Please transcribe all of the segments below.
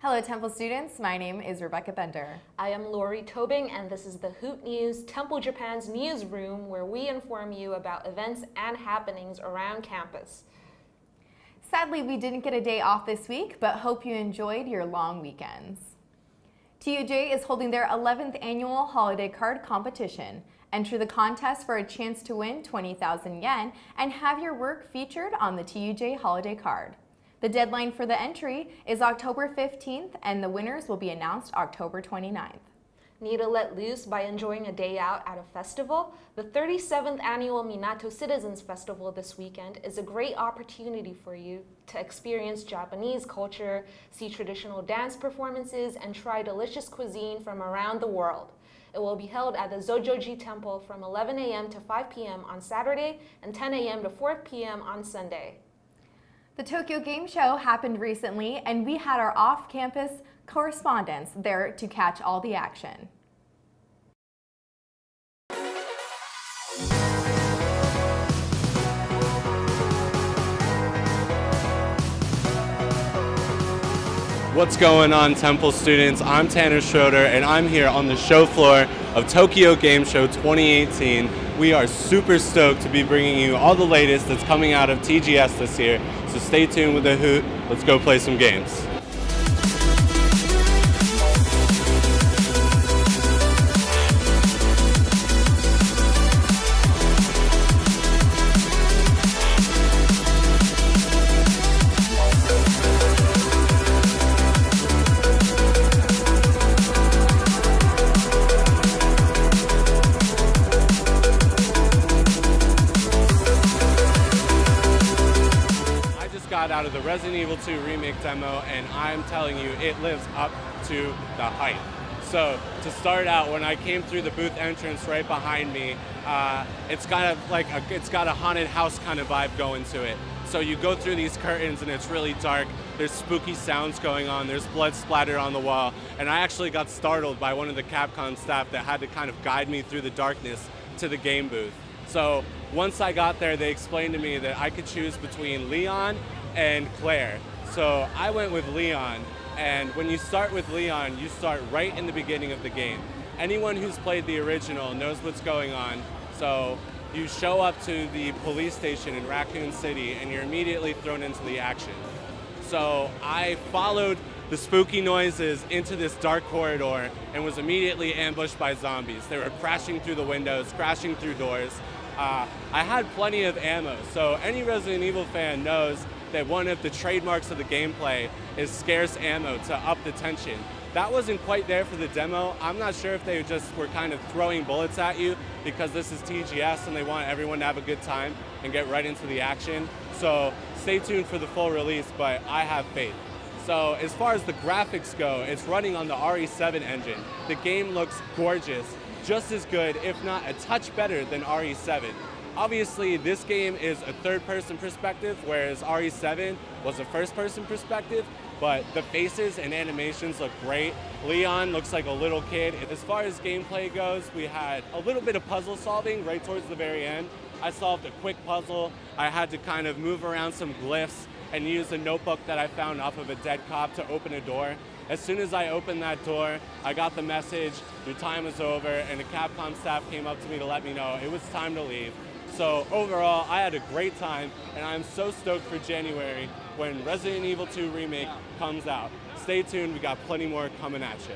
Hello Temple students, my name is Rebecca Bender. I am Laurie Tobing, and this is the Hoot News, Temple Japan's newsroom, where we inform you about events and happenings around campus. Sadly, we didn't get a day off this week, but hope you enjoyed your long weekends. TUJ is holding their 11th annual holiday card competition. Enter the contest for a chance to win 20,000 yen and have your work featured on the TUJ holiday card. The deadline for the entry is October 15th, and the winners will be announced October 29th. Need to let loose by enjoying a day out at a festival? The 37th annual Minato Citizens Festival this weekend is a great opportunity for you to experience Japanese culture, see traditional dance performances, and try delicious cuisine from around the world. It will be held at the Zojoji Temple from 11 a.m. to 5 p.m. on Saturday and 10 a.m. to 4 p.m. on Sunday. The Tokyo Game Show happened recently, and we had our off-campus correspondents there to catch all the action. What's going on, Temple students? I'm Tanner Schroeder, and I'm here on the show floor of Tokyo Game Show 2018. We are super stoked to be bringing you all the latest that's coming out of TGS this year, so stay tuned with the Hoot. Let's go play some games. Got out of the Resident Evil 2 remake demo, and I'm telling you, it lives up to the hype. So to start out, when I came through the booth entrance right behind me, it's kind of like it's got a haunted house kind of vibe going to it. So you go through these curtains and it's really dark. There's spooky sounds going on. There's blood splattered on the wall, and I actually got startled by one of the Capcom staff that had to kind of guide me through the darkness to the game booth. So once I got there, they explained to me that I could choose between Leon and Claire. So I went with Leon, and when you start with Leon, you start right in the beginning of the game. Anyone who's played the original knows what's going on. So you show up to the police station in Raccoon City, and you're immediately thrown into the action. So I followed the spooky noises into this dark corridor and was immediately ambushed by zombies. They were crashing through the windows, crashing through doors. I had plenty of ammo, so any Resident Evil fan knows that one of the trademarks of the gameplay is scarce ammo to up the tension. That wasn't quite there for the demo. I'm not sure if they just were kind of throwing bullets at you because this is TGS and they want everyone to have a good time and get right into the action. So stay tuned for the full release, but I have faith. So as far as the graphics go, it's running on the RE7 engine. The game looks gorgeous, just as good, if not a touch better than RE7. Obviously, this game is a third-person perspective, whereas RE7 was a first-person perspective, but the faces and animations look great. Leon looks like a little kid. As far as gameplay goes, we had a little bit of puzzle solving right towards the very end. I solved a quick puzzle. I had to kind of move around some glyphs and use a notebook that I found off of a dead cop to open a door. As soon as I opened that door, I got the message, your time is over, and the Capcom staff came up to me to let me know it was time to leave. So overall, I had a great time, and I'm so stoked for January when Resident Evil 2 Remake comes out. Stay tuned, we got plenty more coming at you.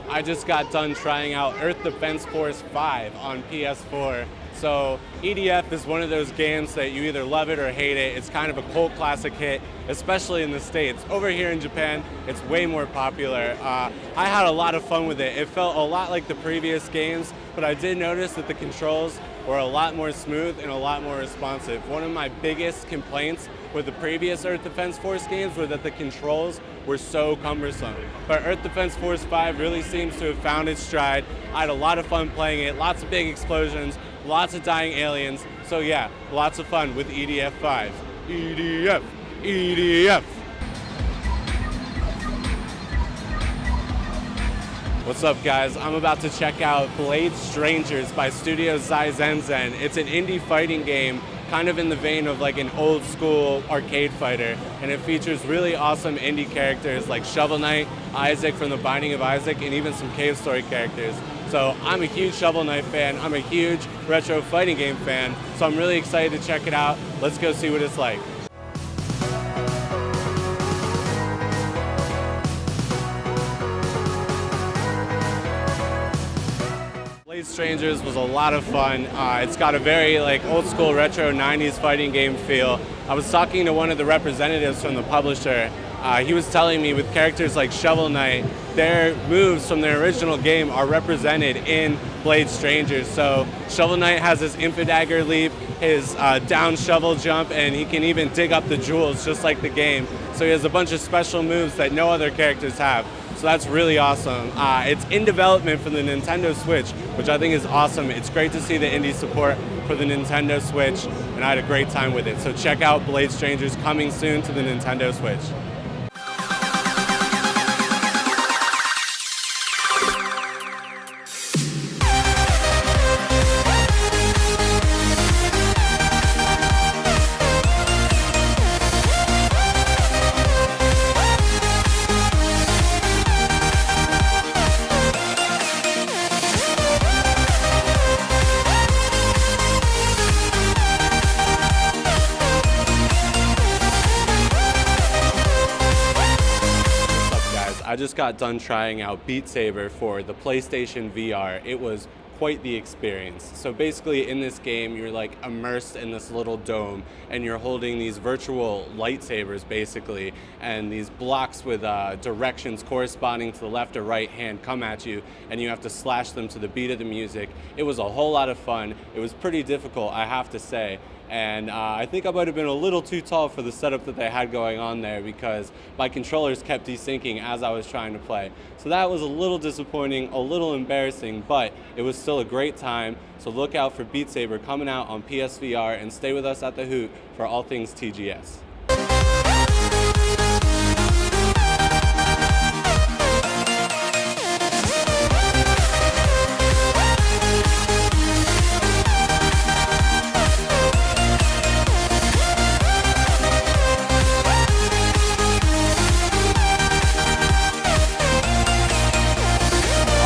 I just got done trying out Earth Defense Force 5 on PS4. So EDF is one of those games that you either love it or hate it. It's kind of a cult classic hit, especially in the States. Over here in Japan, it's way more popular. I had a lot of fun with it. It felt a lot like the previous games, but I did notice that the controls were a lot more smooth and a lot more responsive. One of my biggest complaints with the previous Earth Defense Force games were that the controls were so cumbersome. But Earth Defense Force 5 really seems to have found its stride. I had a lot of fun playing it, lots of big explosions, lots of dying aliens. So yeah, lots of fun with EDF 5. EDF, EDF. What's up, guys? I'm about to check out Blade Strangers by Studio Zai Zen. It's an indie fighting game, kind of in the vein of like an old school arcade fighter, and it features really awesome indie characters like Shovel Knight, Isaac from The Binding of Isaac, and even some Cave Story characters. So I'm a huge Shovel Knight fan, I'm a huge retro fighting game fan, so I'm really excited to check it out. Let's go see what it's like. Blade Strangers was a lot of fun. It's got a very old school retro 90s fighting game feel. I was talking to one of the representatives from the publisher. He was telling me with characters like Shovel Knight, their moves from their original game are represented in Blade Strangers. So Shovel Knight has his Infidagger leap, his down shovel jump, and he can even dig up the jewels just like the game. So he has a bunch of special moves that no other characters have. So that's really awesome. It's in development for the Nintendo Switch, which I think is awesome. It's great to see the indie support for the Nintendo Switch, and I had a great time with it. So check out Blade Strangers, coming soon to the Nintendo Switch. I just got done trying out Beat Saber for the PlayStation VR. It was quite the experience. So basically in this game, you're like immersed in this little dome and you're holding these virtual lightsabers basically, and these blocks with directions corresponding to the left or right hand come at you, and you have to slash them to the beat of the music. It was a whole lot of fun. It was pretty difficult, I have to say. And I think I might have been a little too tall for the setup that they had going on there, because my controllers kept desyncing as I was trying to play. So that was a little disappointing, a little embarrassing, but it was still a great time. So look out for Beat Saber coming out on PSVR, and stay with us at the Hoot for all things TGS.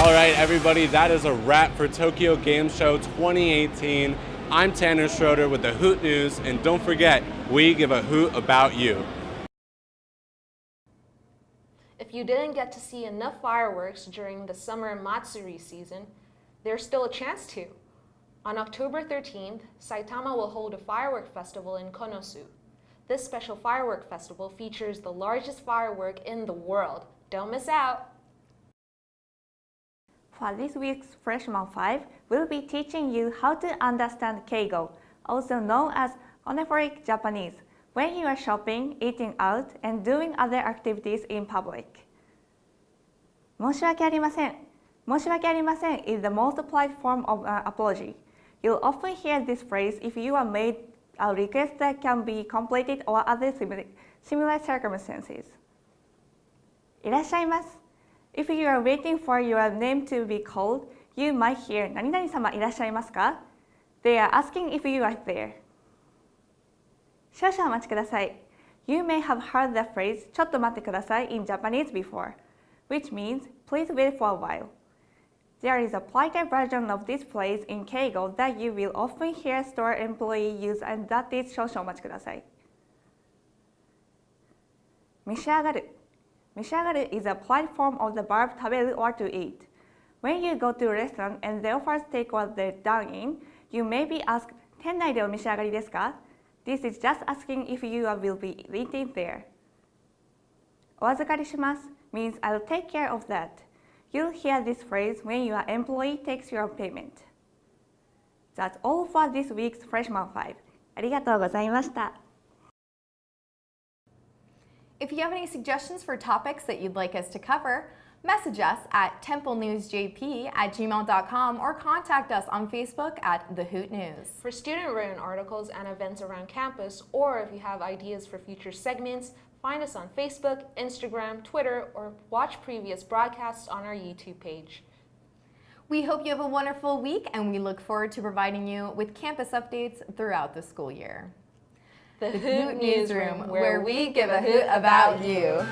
All right, everybody, that is a wrap for Tokyo Game Show 2018. I'm Tanner Schroeder with the Hoot News, and don't forget, we give a hoot about you. If you didn't get to see enough fireworks during the summer Matsuri season, there's still a chance to. On October 13th, Saitama will hold a firework festival in Konosu. This special firework festival features the largest firework in the world. Don't miss out! For this week's Freshman 5, we'll be teaching you how to understand keigo, also known as honorific Japanese, when you are shopping, eating out, and doing other activities in public. 申し訳ありません. 申し訳ありません is the most polite form of apology. You'll often hear this phrase if you are made a request that can be completed or other similar circumstances. いらっしゃいます. If you are waiting for your name to be called, you might hear 何々様いらっしゃいますか? They are asking if you are there. 少々お待ちください. You may have heard the phrase ちょっと待ってください in Japanese before, which means please wait for a while. There is a politer version of this phrase in keigo that you will often hear store employees use, and that is 少々お待ちください. 召し上がる. 召し上がる is a polite form of the verb 食べる or to eat. When you go to a restaurant and they offer steak or the dine-in, you may be asked 店内でお召し上がりですか? This is just asking if you will be eating there. お預かりします means I'll take care of that. You'll hear this phrase when your employee takes your payment. That's all for this week's Freshman 5. ありがとうございました. If you have any suggestions for topics that you'd like us to cover, Message us at templenewsjp@gmail.com or contact us on Facebook at The Hoot News. For student-written articles and events around campus, or if you have ideas for future segments, find us on Facebook, Instagram, Twitter, or watch previous broadcasts on our YouTube page. We hope you have a wonderful week, and we look forward to providing you with campus updates throughout the school year. The Hoot Newsroom, where we give a hoot about you.